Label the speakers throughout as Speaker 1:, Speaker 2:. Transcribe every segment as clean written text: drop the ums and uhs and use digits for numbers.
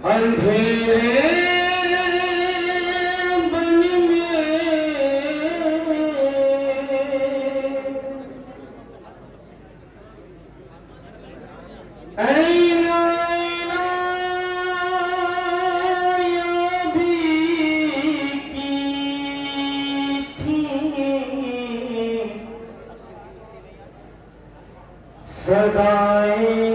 Speaker 1: अंधेरे बन में ऐना भी की थी सदाएं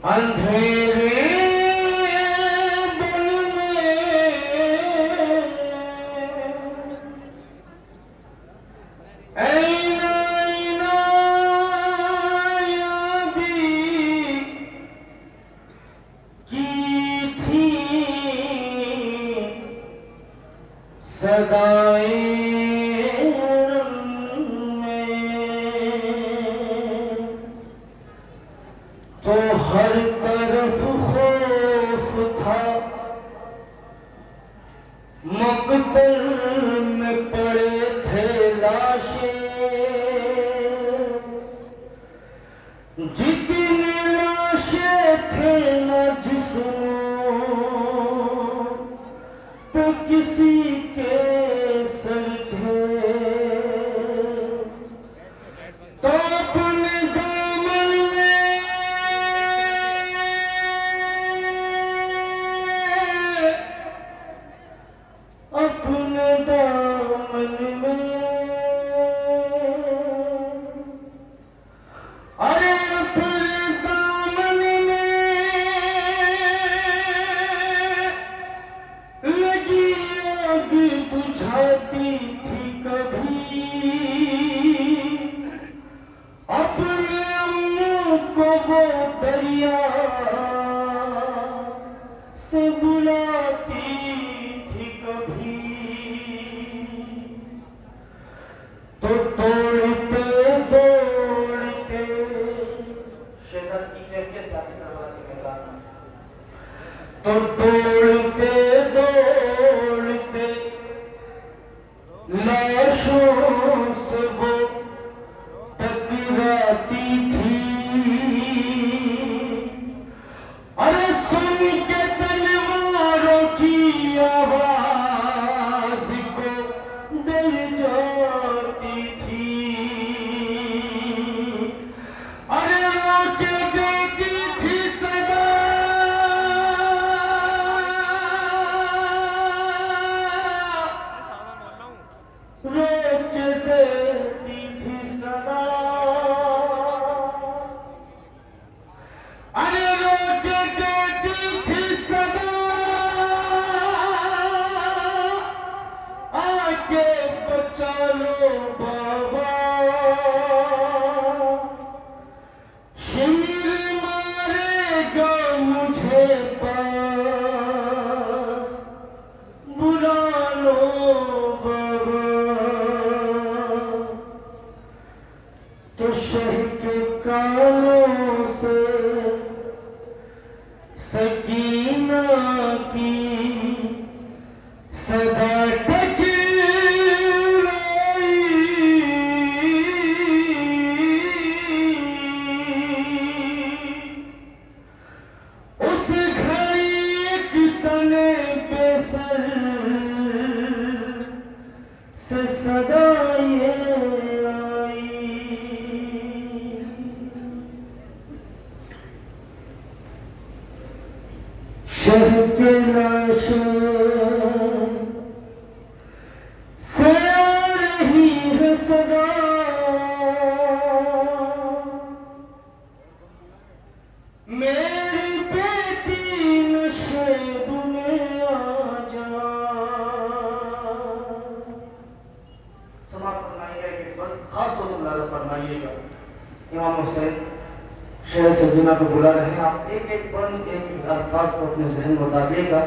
Speaker 1: अंधेरे बन में ऐना यादी की थी सदाएं तो हर तरफ खौफ था मकबल में पड़े थे लाशें जितनी लाशें थे न जिस्मों तो किसी के सर थे तो अपने दामन में अपने दामन में अरे अपने दामन में लगी आग बुझाती थी कभी अपने अम्मू को वो दरिया से बुलाती थी कभी तो दौड़ते दौड़ते शैतान की कैफियत जाती दरवाजे में गाना तो दौड़ते दौड़ते लाशों से वो टकराती थी अरे सुन के तलवारों की आवाज को डर जाती थी अरे रोके देती थी सदा रोके देती थी सदा अरे रोके देती थी सदा आके बचा लो बाबा शेर मारेगा मुझे पास बुला लो बाबा तो शहर के कालों से सकीना की सदा टकराई उस घड़ी एक तने बेसर से सदा ये आई शहर के लाशों से रही है सदा मेरी बेटी नशेब में आ जा समाप्त फरमाइएगा कि खास तौर पर मुलाजा फरमाइएगा इमाम हुसैन शेर सजीना को बुला रहे हैं आप एक एक बंद एक अल्फाज को अपने जहन में उतारिएगा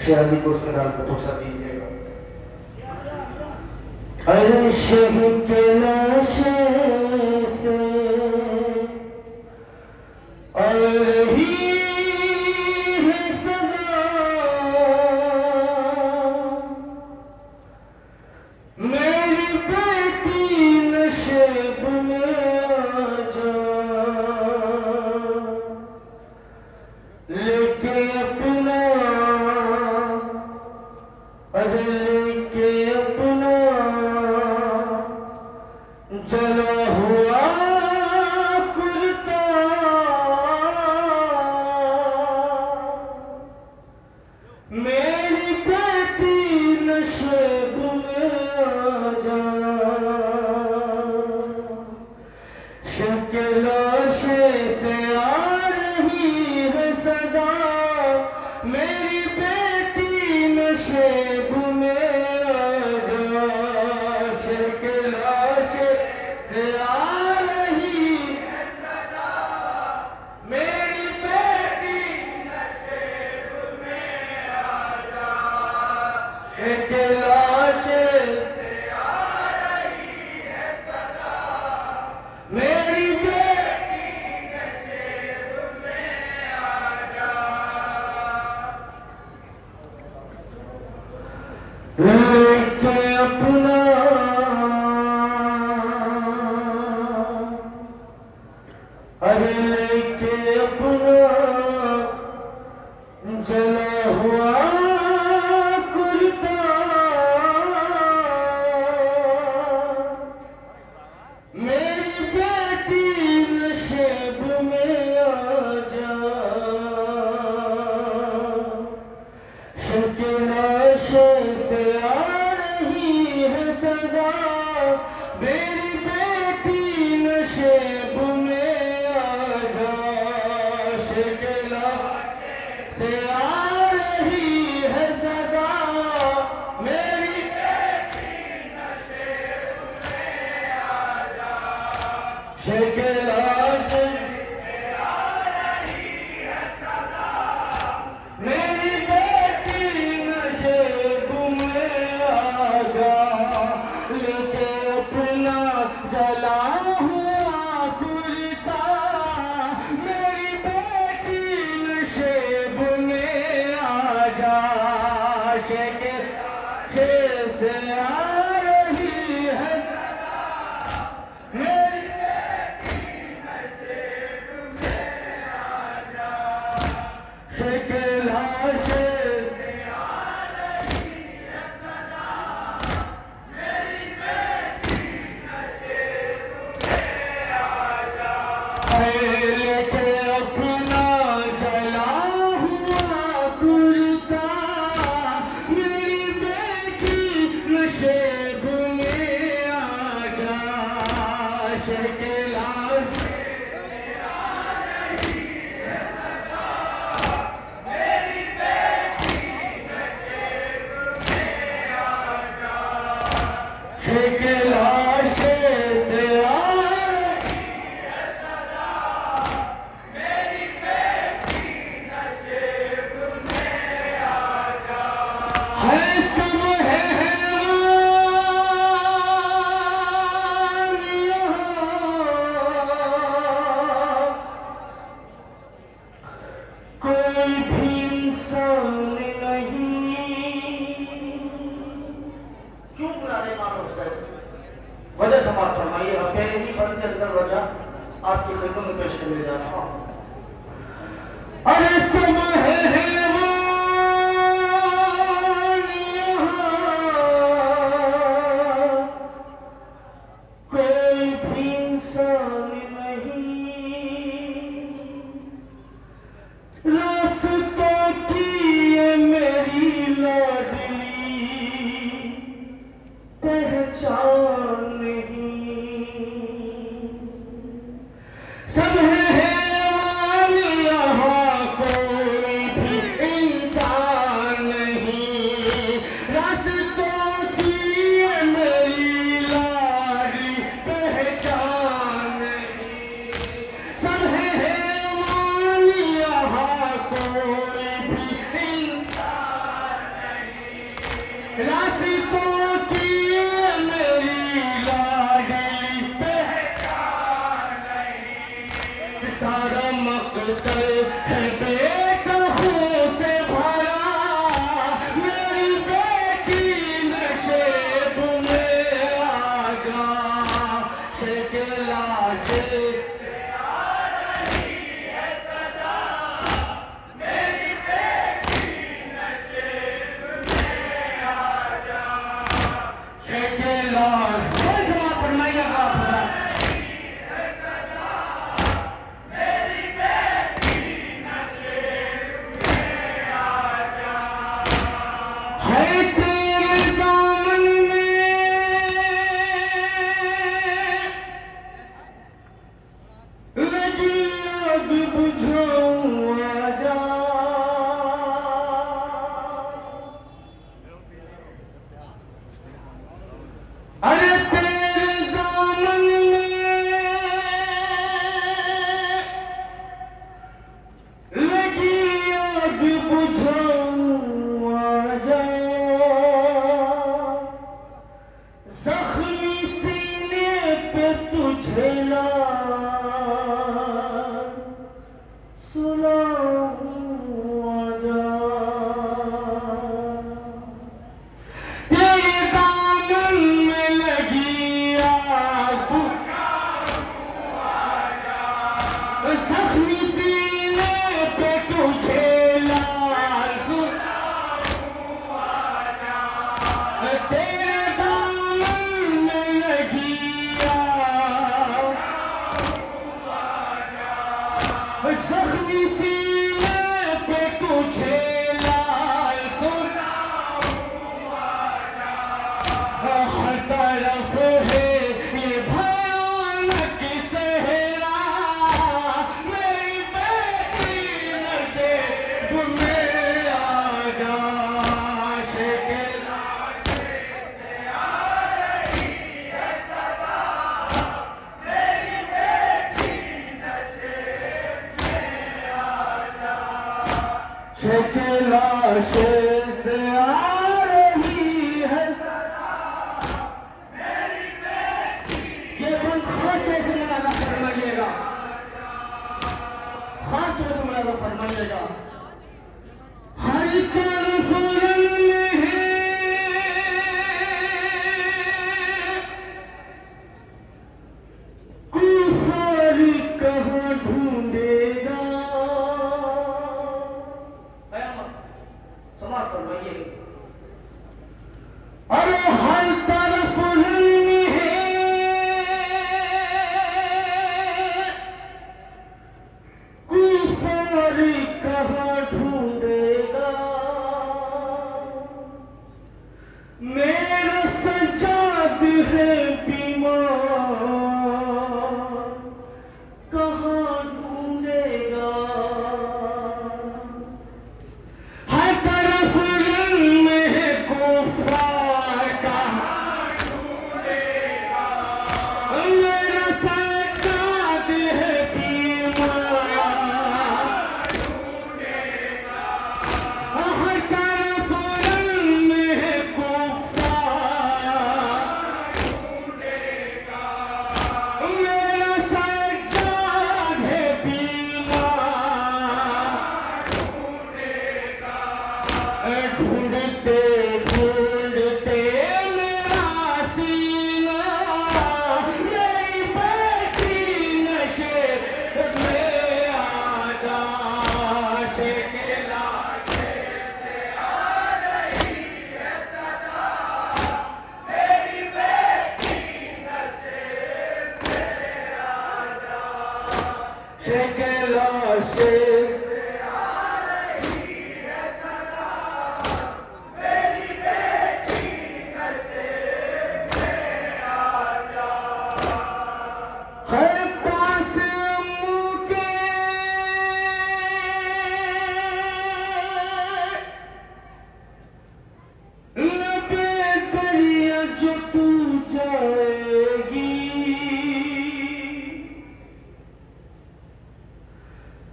Speaker 1: शेर अली को उसके डाल को फुर्सत दीजिएगा अर्श के नशे से और ही है सदा मेरी बेटी नशेब में आ जा लेके अपना लेके अपना जला हुआ कुर्ता मेरी बेटी नशेब में आ जा शक्ल से आ रही है सदा मेरी बेटी नशेब में आ जा शक्ल से आ रही है सदा मेरी बेटी नशेब में आ जा शक्ल से आ रही है सदा मेरी बेटी नशेब में आ जा लेके अपना अरे लेके अपना जला हुआ कुर्ता मेरी बेटी नशेब में आ जा शक्ल से आ रही है सदा मेरी बेटी नशेब में आ जा शक्ल से आ रही है सदा मेरी बेटी नशेब में आ जा शक्ल से आ रही है सदा मेरी बेटी नशेब में आ जा लेके अपना जला हुआ कुर्ता मेरी बेटी नशेब में आ जा शक्ल से आ रही है मेरी बेटी नशेब में आ जा शक्ल से आ रही है सदा मेरी बेटी नशेब में आ जा लेके अपना जला हुआ कुर्ता मेरी बेटी नशेब में आ जा शक्ल से आ रही है सदा मेरी बेटी नशेब में आ जा शक्ल से आ रही है सदा मेरी बेटी नशेब में आ जा है सब है कोई भी इंसान नहीं क्यों बुलाने मानो सर वजह समाप्त फरमाइए अकेले ही बंद के अंदर वजह आपकी खिदमत में पेश करने जा रहा हूं अरे सब है कोई भी इंसान नहीं रास्तों की ये मेरी लाडली पहचान नहीं सब है यहाँ कोई भी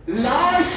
Speaker 1: लाश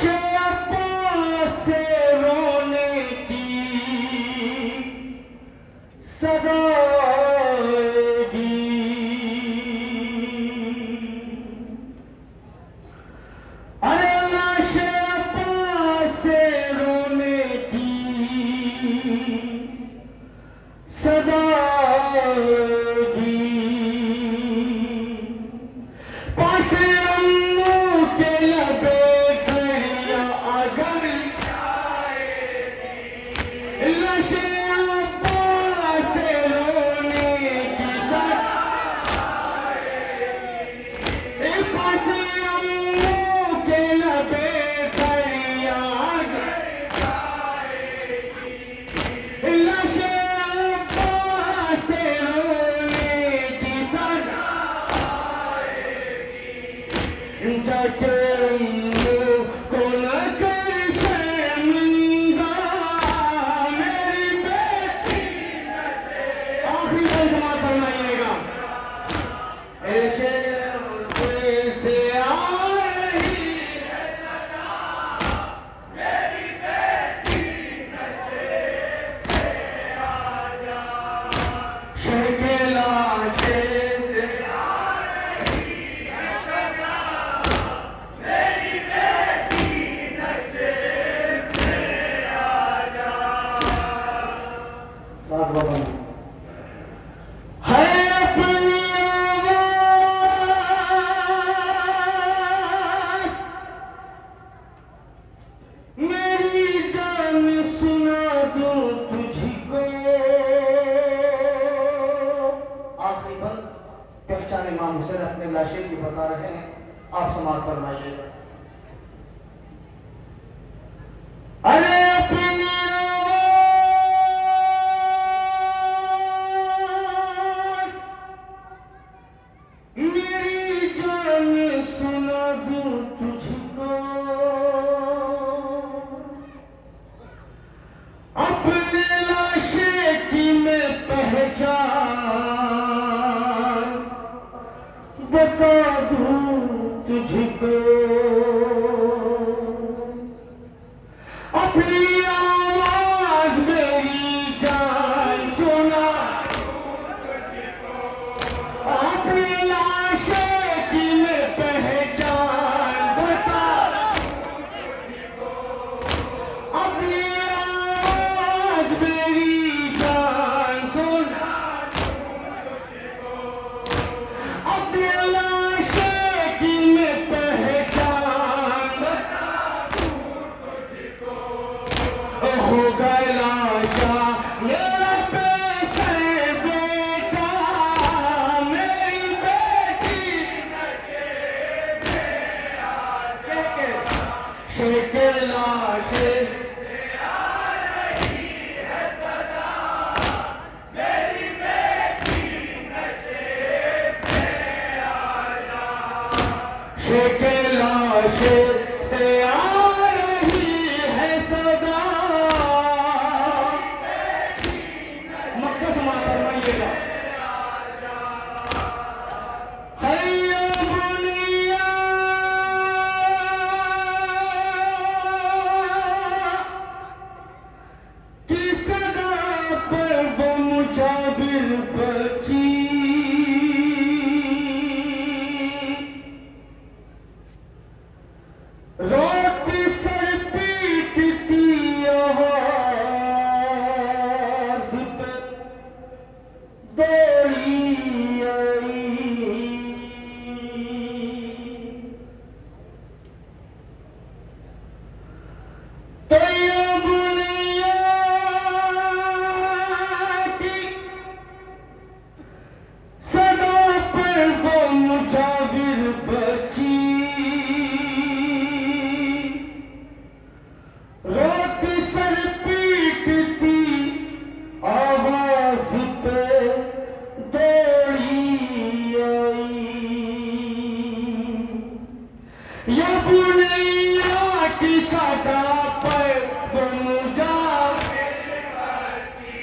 Speaker 1: अपने लाशें की बता रहे हैं, आप समाप्त फरमाइएगा। अरे अपनी मेरी जान सुना दूं तुझको, अपने लाशे की मैं पहचान बता दूं तुझको, अपनी आवाज मेरी जान सुना तुझको, अपनी लाशे की मैं पहचान बता तुझको, अपनी आवाज मेरी जान सुना तुझको, अपनी लाशे की मैं पहचान बता तुझको, हो गया क्या मेरा पैसे बेटा, मेरी बेटी नशे में आ जा, शेके लाशे से आ रही है सदा, मेरी बेटी नशे में आ जा, शेके लाशे से आ रही है सदा, मक्का समाज फरमाइएगा। हैया बुनिया की सदा पर वो मुजाबिर बची, रोटी सर पीटती आवाज पे दौड़ी आई, तो ये बुनिया की सदा पर वो मुजाबिर बची, रोटी सर पीटती आवाज पे दौड़ी आई, ये बुनिया की सदा पर वो मुजाबिर बची,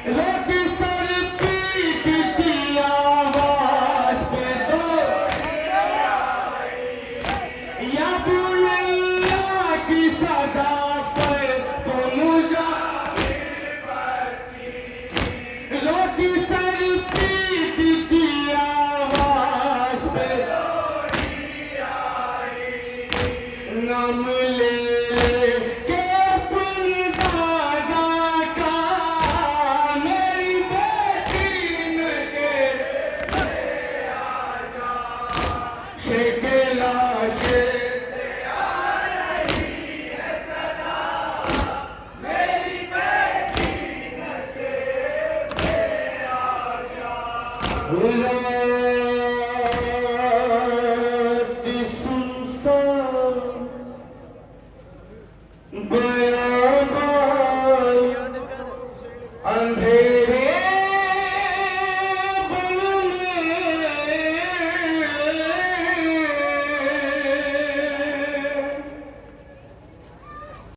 Speaker 1: रोटी सर पीटती आवाज पे दौड़ी आई, या बुनिया की सदा पर वो मुजाबिर बची, रोटी सर पीटती आवाज पे दौड़ी आई, नाम ले के अपनी दादा का, मेरी बेटी नशे में आ जा, शेके ला